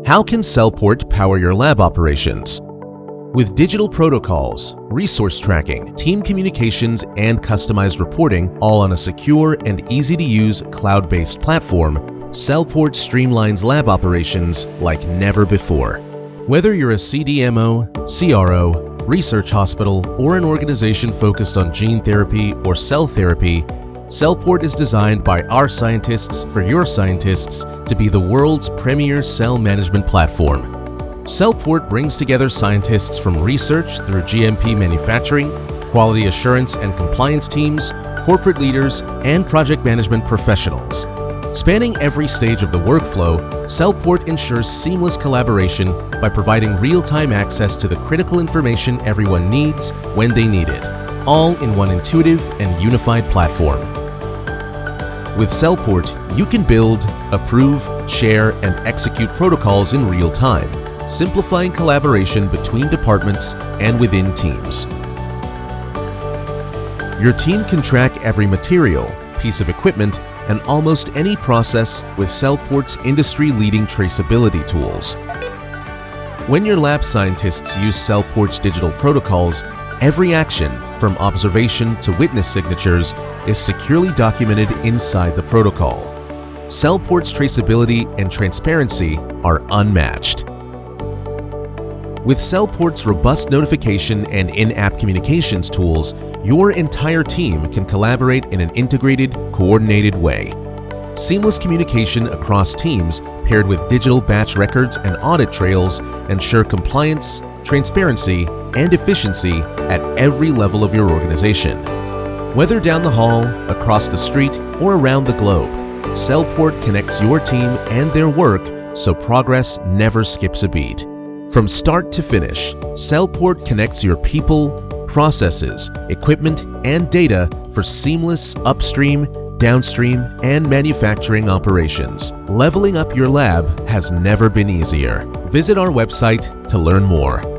How can Cellport power your lab operations? With digital protocols, resource tracking, team communications, and customized reporting, all on a secure and easy-to-use cloud-based platform, Cellport streamlines lab operations like never before. Whether you're a CDMO, CRO, research hospital, or an organization focused on gene therapy or cell therapy, Cellport is designed by our scientists for your scientists to be the world's premier cell management platform. Cellport brings together scientists from research through GMP manufacturing, quality assurance and compliance teams, corporate leaders, and project management professionals. Spanning every stage of the workflow, Cellport ensures seamless collaboration by providing real-time access to the critical information everyone needs when they need it, all in one intuitive and unified platform. With Cellport, you can build, approve, share, and execute protocols in real time, simplifying collaboration between departments and within teams. Your team can track every material, piece of equipment, and almost any process with Cellport's industry-leading traceability tools. When your lab scientists use Cellport's digital protocols, every action, from observation to witness signatures, is securely documented inside the protocol. Cellport's traceability and transparency are unmatched. With Cellport's robust notification and in-app communications tools, your entire team can collaborate in an integrated, coordinated way. Seamless communication across teams paired with digital batch records and audit trails ensure compliance, transparency, and efficiency at every level of your organization. Whether down the hall, across the street, or around the globe, Cellport connects your team and their work so progress never skips a beat. From start to finish, Cellport connects your people, processes, equipment, and data for seamless upstream, downstream, and manufacturing operations. Leveling up your lab has never been easier. Visit our website to learn more.